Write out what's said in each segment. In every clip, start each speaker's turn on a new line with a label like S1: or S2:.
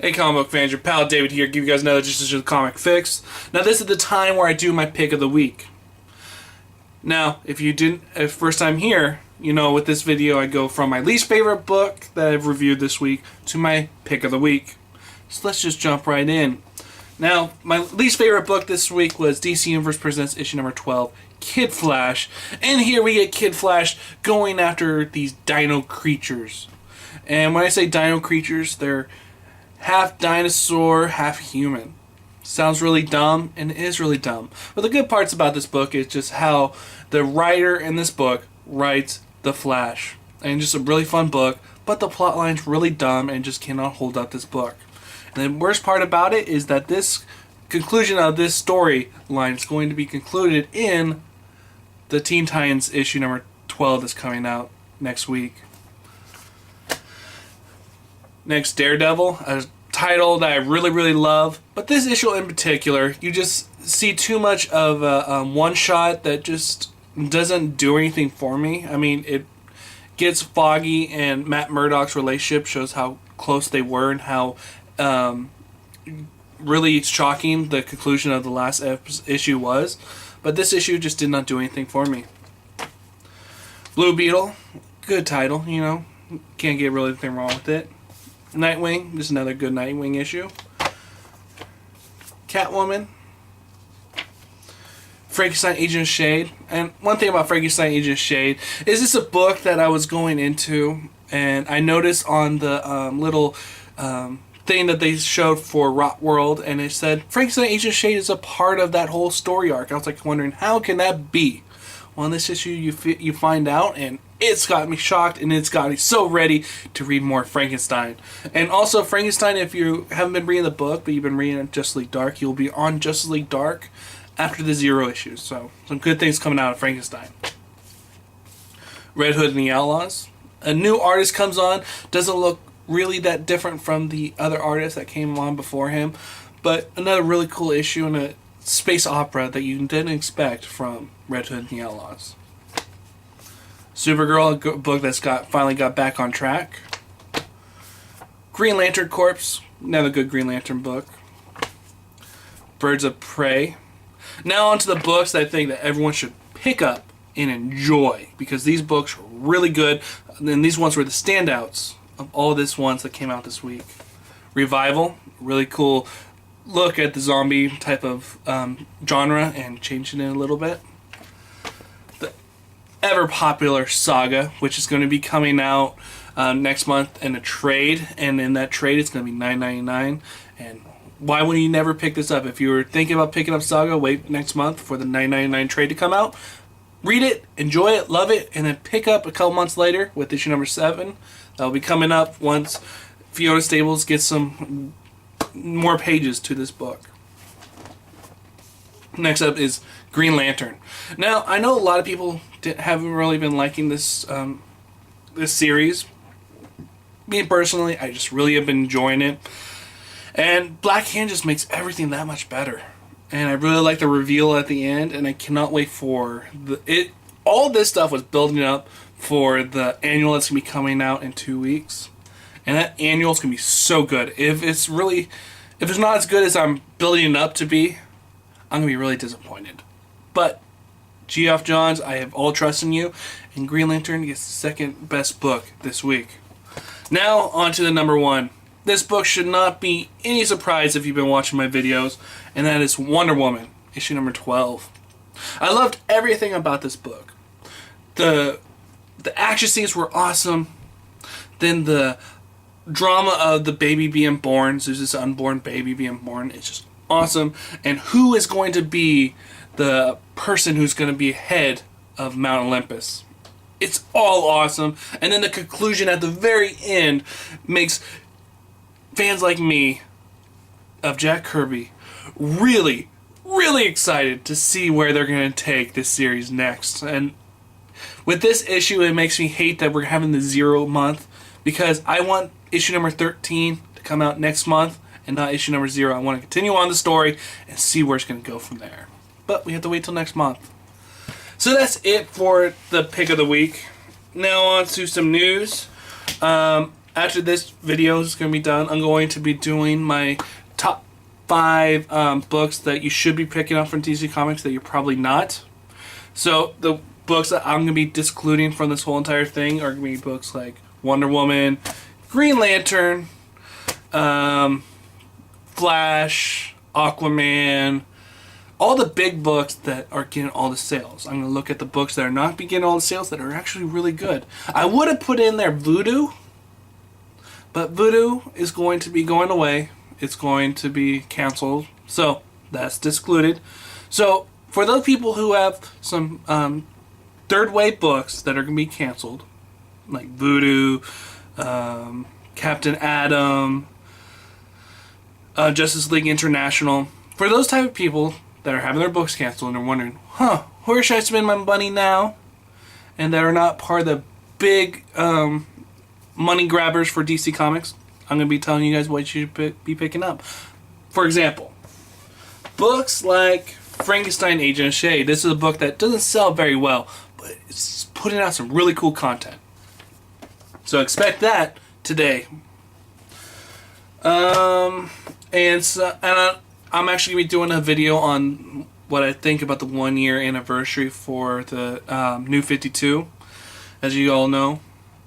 S1: Hey comic book fans, your pal David here, give you guys another Just a Comic Fix. Now this is the time where I do my pick of the week. Now, if first time here, you know with this video I go from my least favorite book that I've reviewed this week to my pick of the week. So let's just jump right in. Now, my least favorite book this week was DC Universe Presents issue number 12, Kid Flash. And here we get Kid Flash going after these dino creatures. And when I say dino creatures, they're half dinosaur, half human. Sounds really dumb, and it is really dumb. But the good parts about this book is just how the writer in this book writes the Flash. And just a really fun book, but the plot line's really dumb and just cannot hold up this book. And the worst part about it is that this conclusion of this storyline is going to be concluded in the Teen Titans issue number 12 that's coming out next week. Next, Daredevil, a title that I really love, but this issue in particular, you just see too much of a one-shot that just doesn't do anything for me. I mean, it gets foggy, and Matt Murdock's relationship shows how close they were and how really shocking the conclusion of the last issue was, but this issue just did not do anything for me. Blue Beetle, good title, you know, can't get really anything wrong with it. Nightwing, just another good Nightwing issue. Catwoman. Frankenstein Agent of Shade. And one thing about Frankenstein Agent of Shade is this a book that I was going into, and I noticed on the little thing that they showed for Rot World, and it said Frankenstein Agent of Shade is a part of that whole story arc. I was like wondering, how can that be? Well, in this issue you find out, and it's got me shocked, and it's got me so ready to read more Frankenstein. And also Frankenstein, if you haven't been reading the book, but you've been reading Justice League Dark, you'll be on Justice League Dark after the Zero issues. So some good things coming out of Frankenstein. Red Hood and the Outlaws. A new artist comes on, doesn't look really that different from the other artists that came on before him, but another really cool issue and a space opera that you didn't expect from Red Hood and the Outlaws. Supergirl, a book that's finally got back on track. Green Lantern Corps, another good Green Lantern book. Birds of Prey. Now onto the books that I think that everyone should pick up and enjoy, because these books are really good, and these ones were the standouts of all these ones that came out this week. Revival, really cool look at the zombie type of genre and changing it a little bit. The ever popular Saga, which is going to be coming out next month in a trade, and in that trade it's going to be $9.99. And why would you never pick this up? If you were thinking about picking up Saga, wait next month for the $9.99 trade to come out. Read it, enjoy it, love it, and then pick up a couple months later with issue number 7. That'll be coming up once Fiona Staples gets some more pages to this book. Next up is Green Lantern. Now, I know a lot of people haven't really been liking this this series. Me personally, I just really have been enjoying it. And Black Hand just makes everything that much better. And I really like the reveal at the end, and I cannot wait for all this stuff was building up for the annual that's going to be coming out in 2 weeks. And that annual is going to be so good. If it's not as good as I'm building it up to be, I'm going to be really disappointed. But Geoff Johns, I have all trust in you, and Green Lantern gets the second best book this week. Now on to the number 1. This book should not be any surprise if you've been watching my videos, and that is Wonder Woman, issue number 12. I loved everything about this book. The action scenes were awesome. Then the drama of the baby being born, so there's this unborn baby being born, it's just awesome. And who is going to be the person who's going to be head of Mount Olympus? It's all awesome. And then the conclusion at the very end makes fans like me of Jack Kirby really excited to see where they're going to take this series next. And with this issue, it makes me hate that we're having the 0 month, because I want issue number 13 to come out next month and not issue number 0. I want to continue on the story and see where it's going to go from there. But we have to wait till next month. So that's it for the pick of the week. Now on to some news. after this video is going to be done, I'm going to be doing my top 5 books that you should be picking up from DC Comics that you're probably not. So the books that I'm going to be discluding from this whole entire thing are going to be books like Wonder Woman, Green Lantern, Flash, Aquaman, all the big books that are getting all the sales. I'm going to look at the books that are not getting all the sales that are actually really good. I would have put in there Voodoo, but Voodoo is going to be going away. It's going to be canceled, so that's discluded. So for those people who have some third wave books that are going to be canceled, like Voodoo, Captain Atom, Justice League International, for those type of people that are having their books canceled and are wondering, where should I spend my money now? And that are not part of the big money grabbers for DC Comics, I'm going to be telling you guys what you should be picking up. For example, books like Frankenstein Agent of Shade. This is a book that doesn't sell very well, but it's putting out some really cool content. So expect that today. I'm actually going to be doing a video on what I think about the 1-year anniversary for the New 52. As you all know,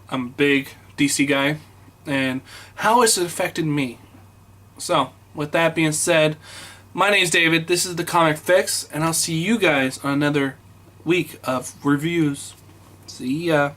S1: I'm a big DC guy, and how has it affected me? So, with that being said, my name is David, this is the Comic Fix, and I'll see you guys on another week of reviews. See ya.